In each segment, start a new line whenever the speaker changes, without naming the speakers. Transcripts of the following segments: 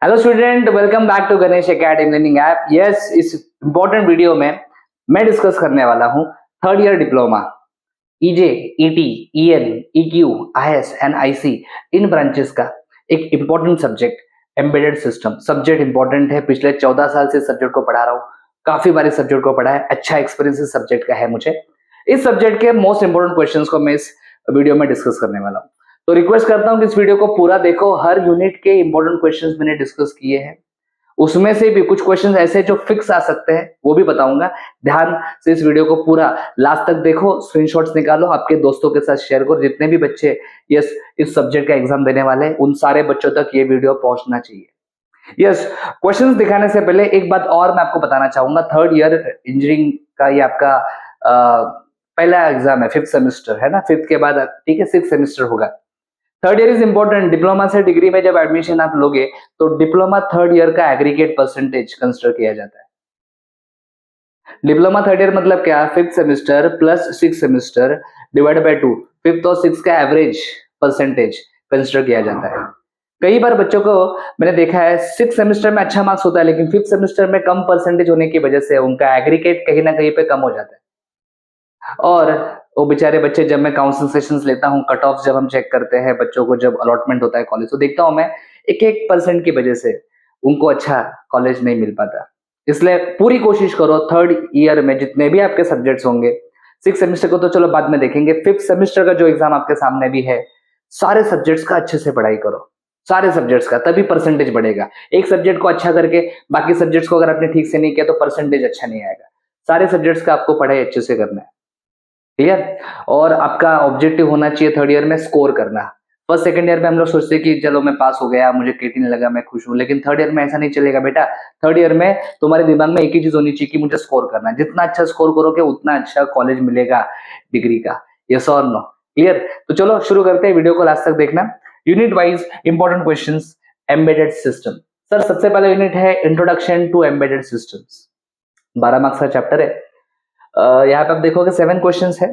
Hello student, welcome back to Ganesh academy learning app. Yes, इस important video में मैं discuss करने वाला हूं third year diploma EJ, ET, EN, EQ, IS and IC इन branches का एक important subject embedded system. Subject important है, पिछले 14 साल से सब्जेक्ट को पढ़ा रहा हूँ, काफी बार इस सब्जेक्ट को पढ़ा है, अच्छा एक्सपीरियंस इस सब्जेक्ट का है मुझे। इस सब्जेक्ट के मोस्ट इंपोर्टेंट क्वेश्चंस को मैं इस वीडियो में डिस्कस करने वाला हूँ। तो रिक्वेस्ट करता हूं कि इस वीडियो को पूरा देखो। हर यूनिट के इंपॉर्टेंट क्वेश्चंस मैंने डिस्कस किए हैं, उसमें से भी कुछ क्वेश्चंस ऐसे जो फिक्स आ सकते हैं वो भी बताऊंगा। ध्यान से इस वीडियो को पूरा लास्ट तक देखो, स्क्रीनशॉट्स निकालो, आपके दोस्तों के साथ शेयर करो। जितने भी बच्चे इस सब्जेक्ट का एग्जाम देने वाले हैं उन सारे बच्चों तक ये वीडियो पहुंचना चाहिए। यस, क्वेश्चंस दिखाने से पहले एक बात और मैं आपको बताना चाहूंगा। थर्ड ईयर इंजीनियरिंग का ये आपका पहला एग्जाम है, 5th सेमेस्टर है ना, 5th के बाद ठीक है 6th सेमेस्टर होगा। Third year is important. Diploma से डिग्री में जब एडमिशन आप लोगे तो डिप्लोमा थर्ड ईयर का एग्रीगेट परसेंटेज कंसिडर किया जाता है। डिप्लोमा थर्ड ईयर मतलब क्या? 5th semester plus 6th semester divide by 2, 5th और 6th का एवरेज परसेंटेज कंसिडर किया जाता है। कई बार बच्चों को मैंने देखा है 6th सेमेस्टर में अच्छा मार्क्स होता है, लेकिन 5th सेमेस्टर में कम परसेंटेज होने की वजह से उनका एग्रीगेट कहीं ना कहीं पे कम हो जाता है। और वो बेचारे बच्चे, जब मैं काउंसलिंग सेशंस लेता हूँ, कट ऑफ जब हम चेक करते हैं बच्चों को, जब अलॉटमेंट होता है कॉलेज, तो देखता हूँ मैं 1-1% की वजह से उनको अच्छा कॉलेज नहीं मिल पाता। इसलिए पूरी कोशिश करो थर्ड ईयर में जितने भी आपके सब्जेक्ट्स होंगे, 6th सेमेस्टर को तो चलो बाद में देखेंगे, 5th सेमेस्टर का जो एग्जाम आपके सामने भी है, सारे सब्जेक्ट्स का अच्छे से पढ़ाई करो, सारे सब्जेक्ट्स का, तभी परसेंटेज बढ़ेगा। एक सब्जेक्ट को अच्छा करके बाकी सब्जेक्ट्स को अगर आपने ठीक से नहीं किया तो परसेंटेज अच्छा नहीं आएगा। सारे सब्जेक्ट्स का आपको पढ़ाई अच्छे से करना है, क्लियर। और आपका ऑब्जेक्टिव होना चाहिए थर्ड ईयर में स्कोर करना। फर्स्ट सेकंड ईयर में हम लोग सोचते हैं कि चलो मैं पास हो गया, मुझे केटी नहीं लगा, मैं खुश हूं, लेकिन थर्ड ईयर में ऐसा नहीं चलेगा बेटा। थर्ड ईयर में तुम्हारे दिमाग में एक ही चीज होनी चाहिए कि मुझे स्कोर करना है। जितना अच्छा स्कोर करोगे उतना अच्छा कॉलेज मिलेगा डिग्री का। यस और नो? क्लियर? तो चलो शुरू करते हैं, वीडियो को लास्ट तक देखना। Unit wise important question. Embedded system. Sir सबसे पहला यूनिट है introduction to embedded systems. 12 marks का चैप्टर है। यहाँ पे आप देखोगे 7 क्वेश्चंस है।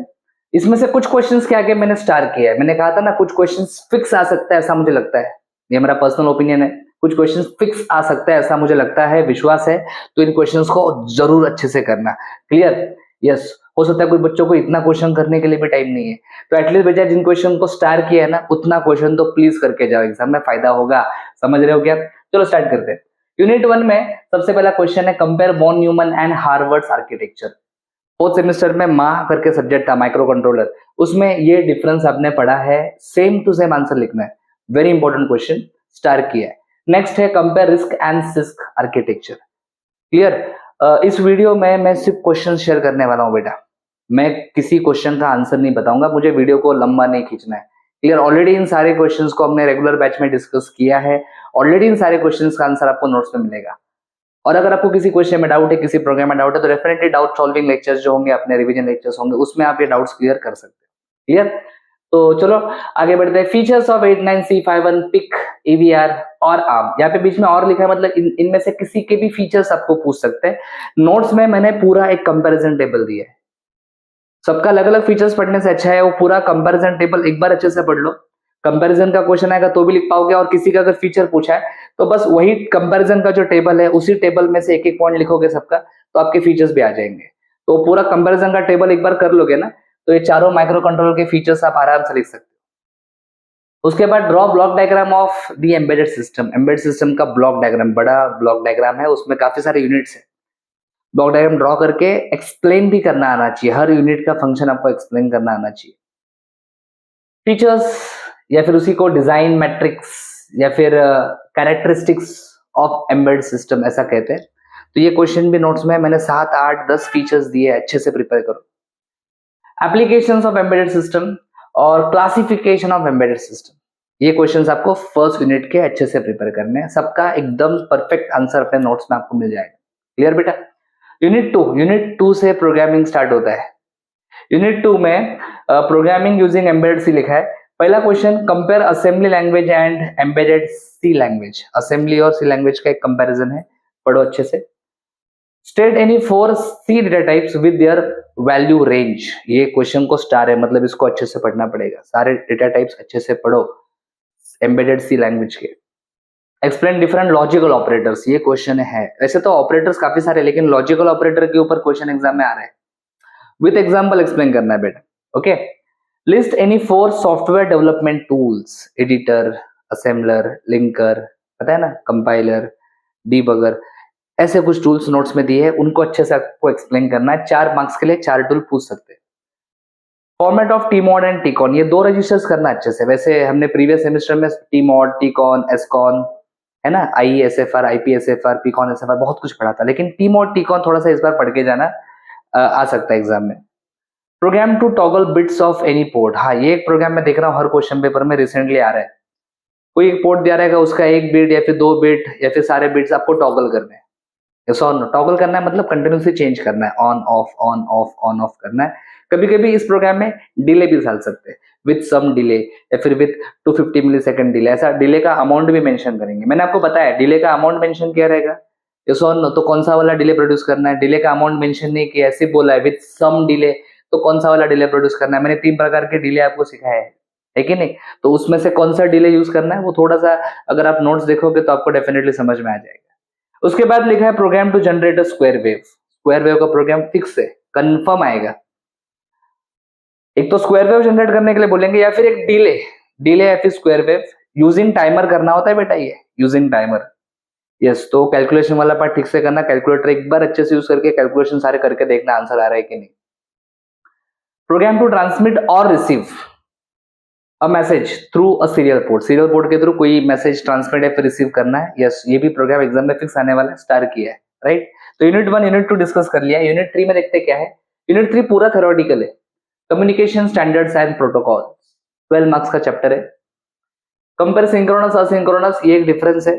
इसमें से कुछ क्वेश्चंस के आगे मैंने स्टार किया है। मैंने कहा था ना कुछ क्वेश्चंस फिक्स आ सकता है, ऐसा मुझे लगता है, ये मेरा पर्सनल ओपिनियन है। कुछ क्वेश्चंस फिक्स आ सकता है ऐसा मुझे लगता है, विश्वास है। तो इन क्वेश्चंस को जरूर अच्छे से करना। क्लियर? यस। हो सकता है कुछ बच्चों को इतना क्वेश्चन करने के लिए भी टाइम नहीं है, तो एटलीस्ट बच्चा जिन क्वेश्चन को स्टार किया है ना, उतना क्वेश्चन तो प्लीज करके जाओ, एग्जाम में फायदा होगा। समझ रहे हो क्या? चलो स्टार्ट करते हैं। यूनिट 1 में सबसे पहला क्वेश्चन है compare von Neumann and Harvard's architecture. 4th semester में माह करके सब्जेक्ट था, माइक्रो कंट्रोलर, उसमें ये डिफरेंस आपने पढ़ा है। सेम टू सेम आंसर लिखना है। वेरी इंपॉर्टेंट क्वेश्चन, स्टार किया है। नेक्स्ट है compare risk and six architecture. Clear? इस वीडियो में मैं सिर्फ क्वेश्चन शेयर करने वाला हूं बेटा, मैं किसी क्वेश्चन का आंसर नहीं बताऊंगा, मुझे वीडियो को लंबा नहीं खींचना है। क्लियर? ऑलरेडी इन सारे क्वेश्चंस को हमने रेगुलर बैच में डिस्कस किया है। ऑलरेडी इन सारे क्वेश्चंस का आंसर आपको नोट्स में मिलेगा। और अगर आपको किसी क्वेश्चन में डाउट है, किसी प्रोग्राम में डाउट है, तो डेफिनेटली डाउट सॉल्विंग लेक्चर्स जो होंगे, अपने रिवीजन लेक्चर्स होंगे, उसमें आप ये डाउट्स क्लियर कर सकते हैं। क्लियर? तो चलो आगे बढ़ते हैं। Features of 89C51 pick, EVR और आर्म। यहाँ पे बीच में और लिखा है, मतलब इनमें से किसी के भी फीचर्स आपको पूछ सकते हैं। नोट्स में मैंने पूरा एक कंपैरिजन टेबल दिया है। सबका अलग अलग फीचर्स पढ़ने से अच्छा है वो पूरा कंपैरिजन टेबल एक बार अच्छे से पढ़ लो। कंपैरिजन का क्वेश्चन आएगा तो भी लिख पाओगे, और किसी का अगर फीचर पूछा है तो बस वही कंपैरिजन का जो टेबल है उसी टेबल में से एक एक पॉइंट लिखोगे सबका, तो आपके फीचर्स भी आ जाएंगे। तो पूरा कंपैरिजन का टेबल एक बार कर लोगे ना, तो ये चारों माइक्रो कंट्रोलर के फीचर्स आप आराम से लिख सकते हो। उसके बाद draw block diagram of the embedded system. Embedded system का ब्लॉक डायग्राम, बड़ा ब्लॉक डायग्राम है, उसमें काफी सारे यूनिट्स है। ब्लॉक डायग्राम ड्रॉ करके एक्सप्लेन भी करना आना चाहिए, हर यूनिट का फंक्शन आपको एक्सप्लेन करना आना चाहिए। फीचर्स या फिर उसी को डिजाइन मैट्रिक्स या फिर कैरेक्टरिस्टिक्स ऑफ एम्बेडेड सिस्टम ऐसा कहते हैं। तो ये क्वेश्चन भी नोट्स में मैंने 7, 8, 10 फीचर्स दिए, अच्छे से प्रिपेयर करो। एप्लीकेशंस ऑफ एम्बेडेड सिस्टम और क्लासिफिकेशन ऑफ एम्बेडेड सिस्टम, ये क्वेश्चंस आपको फर्स्ट यूनिट के अच्छे से प्रिपेयर करने हैं। सबका एकदम परफेक्ट आंसर अपने नोट्स में आपको मिल जाएगा। क्लियर बेटा? यूनिट 2 से प्रोग्रामिंग स्टार्ट होता है। यूनिट 2 में प्रोग्रामिंग यूजिंग एम्बेडेड सी लिखा है। पहला question, compare assembly language and embedded C language. Assembly और सी लैंग्वेज का एक कंपैरिजन है, पढ़ो अच्छे से। State any 4 C data types with their value range. ये क्वेश्चन को स्टार है, मतलब इसको अच्छे से पढ़ना पड़ेगा। सारे डेटा टाइप्स अच्छे से पढ़ो एम्बेडेड सी लैंग्वेज के। एक्सप्लेन डिफरेंट लॉजिकल ऑपरेटर्स, ये क्वेश्चन है। वैसे तो ऑपरेटर्स काफी सारे, लेकिन लॉजिकल ऑपरेटर के ऊपर क्वेश्चन एग्जाम में आ रहे हैं। विथ एग्जाम्पल एक्सप्लेन करना है बेटा। Okay, list any 4 software development tools, editor, assembler, linker, पता है ना, कंपाइलर, डीबगर, ऐसे कुछ टूल्स नोट्स में दिए हैं, उनको अच्छे से आपको एक्सप्लेन करना है। 4 मार्क्स के लिए 4 टूल पूछ सकते हैं। फॉर्मेट ऑफ टीमॉड एंड टीकॉन, ये 2 रजिस्टर्स करना अच्छे से। वैसे हमने प्रीवियस सेमेस्टर में टीमॉड, टीकॉन, एसकॉन, है ना, IESFR, IPSFR, पीकॉन SFR बहुत कुछ पढ़ा था, लेकिन टीमॉड, टीकॉन थोड़ा सा इस बार पढ़ के जाना, आ सकता है एग्जाम में। Program to toggle bits of any port, हाँ ये एक प्रोग्राम मैं देख रहा हूँ हर क्वेश्चन पेपर में रिसेंटली आ रहा है। कोई एक पोर्ट दिया रहेगा, उसका 1 बिट या फिर 2 बिट या फिर सारे बिट्स आपको टॉगल करने हैं। टॉगल करना है मतलब कंटिन्यूसली चेंज करना है, on off on off on off करना है। कभी कभी इस प्रोग्राम में डिले भी डाल सकते हैं, विथ सम डिले या फिर विथ 250 मिली सेकेंड डिले, ऐसा डिले का अमाउंट भी मेंशन करेंगे। मैंने आपको बताया डिले का अमाउंट मेंशन किया रहेगा, तो कौन सा वाला डिले प्रोड्यूस करना है। डिले का अमाउंट मेंशन नहीं किया, ऐसे बोला है विथ सम डिले, तो कौन सा वाला डिले प्रोड्यूस करना है। मैंने 3 प्रकार के डिले आपको सिखाया है कि नहीं, तो उसमें से कौन सा डिले यूज करना है वो थोड़ा सा अगर आप नोट्स देखोगे तो आपको डेफिनेटली समझ में आ जाएगा। उसके बाद लिखा है program to generate a square wave. Square wave का प्रोग्राम फिक्स है, कंफर्म आएगा। एक तो स्क्वायर वेव जनरेट करने के लिए बोलेंगे या फिर एक डिले या फिर स्क्वायर वेव यूजिंग टाइमर करना होता है बेटा, ये यूजिंग टाइमर। यस, तो कैलकुलेशन वाला पार्ट ठीक से करना, कैलकुलेटर एक बार अच्छे से यूज करके कैलकुलेशन सारे करके देखना आंसर आ रहा है कि नहीं। प्रोग्राम टू ट्रांसमिट और receive a message through a serial port के थ्रू कोई मैसेज ट्रांसमिट या फिर रिसीव करना है। यस, ये भी प्रोग्राम एग्जाम में फिक्स आने वाला है, स्टार किया है, राइट। तो यूनिट 1 यूनिट 2 डिस्कस कर लिया। यूनिट 3 में देखते क्या है। यूनिट 3 पूरा थ्योरेटिकल है, communication standards and protocol, 12 marks का चैप्टर है। कंपेयर सिंक्रोनस असिंक्रोनस, ये एक डिफरेंस है।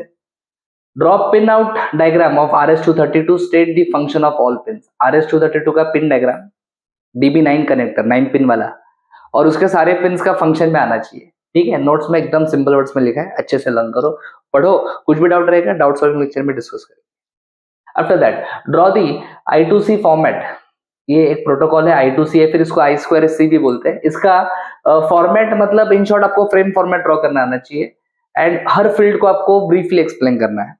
Drop pin out diagram of RS-232, state the function of all pin. RS-232 का pin diagram, DB9 connector 9 pin वाला, और उसके सारे पिन्स का फंक्शन में आना चाहिए। ठीक है, नोट्स में एकदम सिंपल वर्ड्स में लिखा है, अच्छे से लर्न करो, पढ़ो। कुछ भी डाउट रहेगा डाउट सॉल्विंग लेक्चर में डिस्कस करेंगे। After that draw the I2C format, ये एक प्रोटोकॉल है I2C है, फिर इसको I2C भी बोलते हैं। इसका फॉर्मेट मतलब इन शॉर्ट आपको फ्रेम फॉर्मेट ड्रॉ करना आना चाहिए, एंड हर फील्ड को आपको ब्रीफली एक्सप्लेन करना है।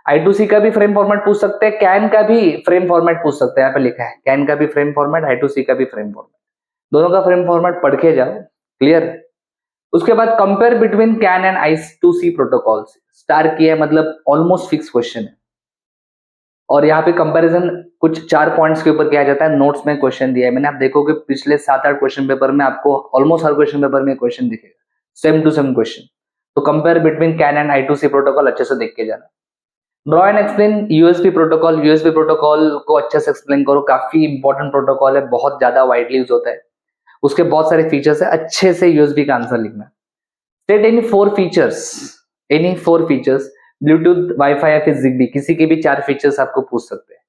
I2C का भी फ्रेम फॉर्मेट पूछ सकते हैं, कैन का भी फ्रेम फॉर्मेट पूछ सकते हैं, यहाँ पे लिखा है कैन का भी फ्रेम फॉर्मेट, I2C का भी फ्रेम फॉर्मेट, दोनों का फ्रेम फॉर्मेट पढ़ के जाओ, क्लियर। उसके बाद compare between can and I2C protocols, star किया है मतलब ऑलमोस्ट फिक्स क्वेश्चन है। और यहाँ पे कंपैरिजन कुछ 4 पॉइंट्स के ऊपर किया जाता है, नोट्स में क्वेश्चन दिया है मैंने, आप देखोगे पिछले 7-8 क्वेश्चन पेपर में आपको ऑलमोस्ट हर क्वेश्चन पेपर में क्वेश्चन दिखेगा, सेम टू सेम क्वेश्चन। तो compare between can and I2C protocol अच्छे से देख के जाना। Draw and explain USB protocol, USB protocol को अच्छे से एक्सप्लेन करो, काफी इंपॉर्टेंट प्रोटोकॉल है, बहुत ज्यादा वाइडली यूज होता है, उसके बहुत सारे फीचर्स है, अच्छे से यूएसबी का आंसर लिखना। State any 4 features, Bluetooth, wifi या फिर जिग्बी, किसी के भी 4 फीचर्स आपको पूछ सकते हैं,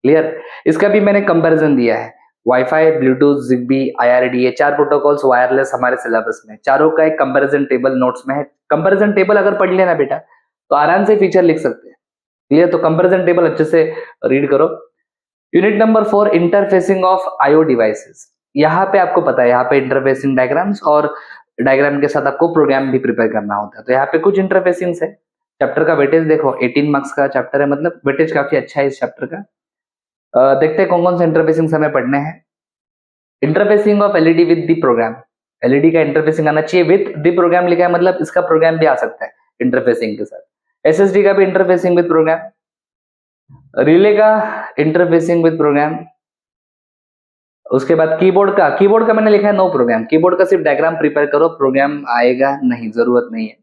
क्लियर। इसका भी मैंने कंपैरिजन दिया है, वाईफाई, ब्लूटूथ, जिग्बी, IRD, ये 4 प्रोटोकॉल्स वायरलेस हमारे सिलेबस में, चारों का एक कंपैरिजन टेबल नोट्स में है। कंपैरिजन टेबल अगर पढ़ लेना बेटा तो आराम से फीचर लिख सकते हैं, क्लियर। तो कंपैरिजन टेबल अच्छे से रीड करो। Unit number 4 interfacing of IO devices, यहाँ पे आपको पता है, यहाँ पे इंटरफेसिंग डायग्राम्स और डायग्राम के साथ आपको प्रोग्राम भी प्रिपेयर करना होता है। तो यहाँ पे कुछ इंटरफेसिंग्स है। चैप्टर का वेटेज देखो, 18 मार्क्स का चैप्टर है, मतलब वेटेज काफी अच्छा है इस चैप्टर का। देखते हैं कौन कौन से इंटरफेसिंग हमें पढ़ने हैं। Interfacing of LED with the program, LED का इंटरफेसिंग आना चाहिए, विद द प्रोग्राम लिखा है मतलब इसका प्रोग्राम भी आ सकता है इंटरफेसिंग के साथ। SSD का भी इंटरफेसिंग विद प्रोग्राम, रिले का इंटरफेसिंग विद प्रोग्राम। उसके बाद कीबोर्ड का मैंने लिखा है नो प्रोग्राम, कीबोर्ड का सिर्फ डायग्राम प्रिपेयर करो, प्रोग्राम आएगा नहीं, जरूरत नहीं है।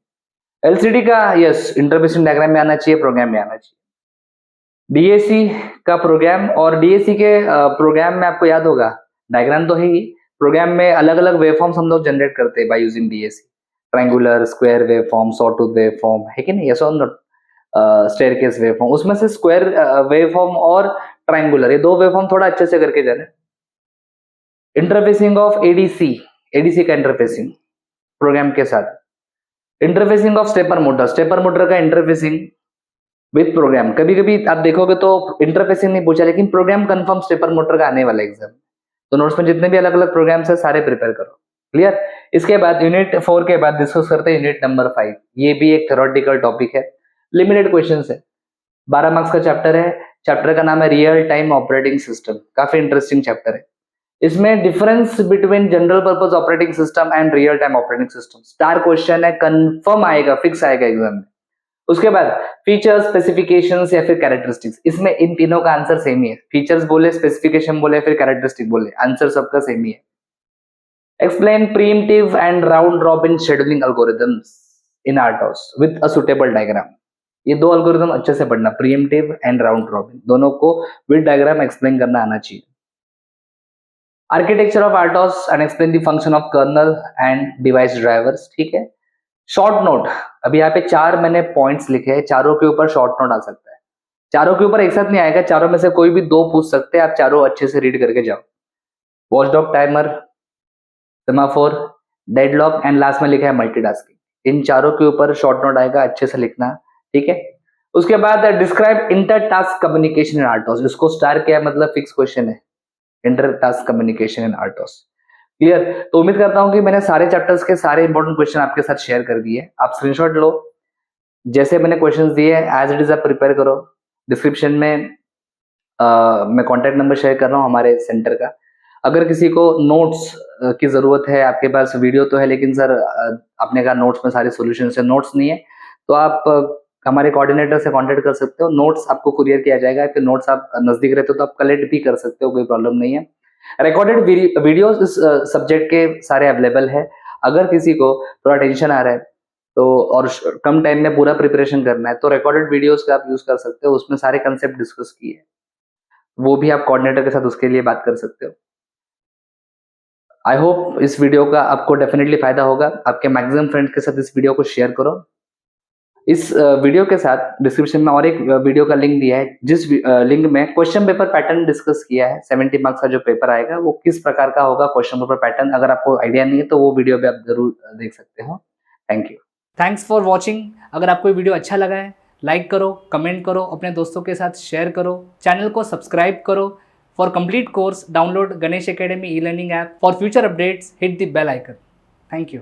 LCD का यस इंटरफेसिंग डायग्राम में आना चाहिए, प्रोग्राम में आना चाहिए। DAC का प्रोग्राम, और DAC के प्रोग्राम में आपको याद होगा डायग्राम तो है ही, प्रोग्राम में अलग अलग वेवफॉर्म्स हम लोग जनरेट करते हैं by using DAC, triangular, square waveform, sawtooth waveform, है कि नहीं, यस और नॉट। स्टेयरकेस वेवफॉर्म, उसमें से स्क्वायर वेवफॉर्म और ट्रायंगुलर, ये 2 वेवफॉर्म थोड़ा अच्छे से करके जाना। इंटरफेसिंग ऑफ ADC का इंटरफेसिंग प्रोग्राम के साथ। इंटरफेसिंग ऑफ स्टेपर मोटर का इंटरफेसिंग विद प्रोग्राम। कभी कभी आप देखोगे तो इंटरफेसिंग नहीं पूछा, लेकिन प्रोग्राम कंफर्म स्टेपर मोटर का आने वाला एग्जाम, तो नोट्स में जितने भी अलग अलग प्रोग्राम्स है सारे प्रिपेयर करो, क्लियर। इसके बाद यूनिट 4 के बाद डिस्कस करते हैं यूनिट नंबर 5, ये भी एक थ्योरेटिकल टॉपिक है, लिमिटेड क्वेश्चन है, 12 मार्क्स का चैप्टर है। चैप्टर का नाम है रियल टाइम ऑपरेटिंग सिस्टम, काफी इंटरेस्टिंग चैप्टर है। इसमें difference between general purpose operating system and real time operating system, star question है, कंफर्म आएगा, फिक्स आएगा एग्जाम में। उसके बाद फीचर्स, स्पेसिफिकेशंस या फिर कैरेक्टरिस्टिक्स, इसमें इन तीनों का आंसर सेम ही है। फीचर्स बोले, स्पेसिफिकेशन बोले, फिर कैरेक्टरिस्टिक बोले, आंसर सबका सेम ही है। Explain preemptive and round robin scheduling algorithms in RTOS with a suitable diagram. ये दो एल्गोरिथम अच्छे से पढ़ना, प्रीएम्प्टिव एंड राउंड रॉबिन, दोनों को विद डायग्राम एक्सप्लेन करना आना चाहिए। Architecture of RTOS and explain the function of kernel and device drivers, ठीक है। शॉर्ट नोट, अभी यहाँ पे 4 मैंने पॉइंट्स लिखे हैं, चारों के ऊपर शॉर्ट नोट आ सकता है। चारों के ऊपर एक साथ नहीं आएगा, चारों में से कोई भी 2 पूछ सकते हैं, आप चारों अच्छे से रीड करके जाओ। Watchdog timer, semaphore, deadlock and last में लिखा है मल्टीटास्किंग। इन चारों के ऊपर शॉर्ट नोट आएगा, अच्छे से लिखना, ठीक है। उसके बाद describe inter task communication in RTOS, इसको स्टार किया मतलब फिक्स क्वेश्चन है, inter task communication in RTOS. Clear? तो उम्मीद करता हूं कि मैंने सारे चैप्टर्स के सारे इंपॉर्टेंट क्वेश्चन आपके साथ शेयर कर दिए। आप स्क्रीनशॉट लो, जैसे मैंने क्वेश्चंस दिए एज इट इज आप प्रिपेयर करो। डिस्क्रिप्शन में मैं कॉन्टैक्ट नंबर शेयर कर रहा हूँ हमारे सेंटर का। अगर किसी को नोट्स की जरूरत है, आपके पास वीडियो तो है लेकिन सर आपने कहा नोट्स में सारे सॉल्यूशन है, नोट्स नहीं है, तो आप हमारे कोऑर्डिनेटर से कांटेक्ट कर सकते हो। नोट्स आपको कुरियर किया जाएगा, फिर नोट्स आप नजदीक रहते हो तो आप कलेक्ट भी कर सकते हो, कोई प्रॉब्लम नहीं है। रिकॉर्डेड वीडियोस इस सब्जेक्ट के सारे अवेलेबल है। अगर किसी को थोड़ा टेंशन आ रहा है तो और कम टाइम में पूरा प्रिपरेशन करना है तो रिकॉर्डेड वीडियोस का आप यूज कर सकते हो, उसमें सारे कंसेप्ट डिस्कस किए हैं, वो भी आप कोऑर्डिनेटर के साथ उसके लिए बात कर सकते हो। आई होप इस वीडियो का आपको डेफिनेटली फायदा होगा। आपके मैक्सिमम फ्रेंड्स के साथ इस वीडियो को शेयर करो। इस वीडियो के साथ डिस्क्रिप्शन में और एक वीडियो का लिंक दिया है, जिस लिंक में क्वेश्चन पेपर पैटर्न डिस्कस किया है। 70 मार्क्स का जो पेपर आएगा वो किस प्रकार का होगा क्वेश्चन पेपर पैटर्न, अगर आपको आइडिया नहीं है तो वो वीडियो भी आप जरूर देख सकते हो। Thank you, thanks for watching. अगर आपको वीडियो अच्छा लगा है लाइक करो, कमेंट करो, अपने दोस्तों के साथ शेयर करो, चैनल को सब्सक्राइब करो। For complete course download Ganesh academy e learning app. For future updates hit the bell icon. Thank you.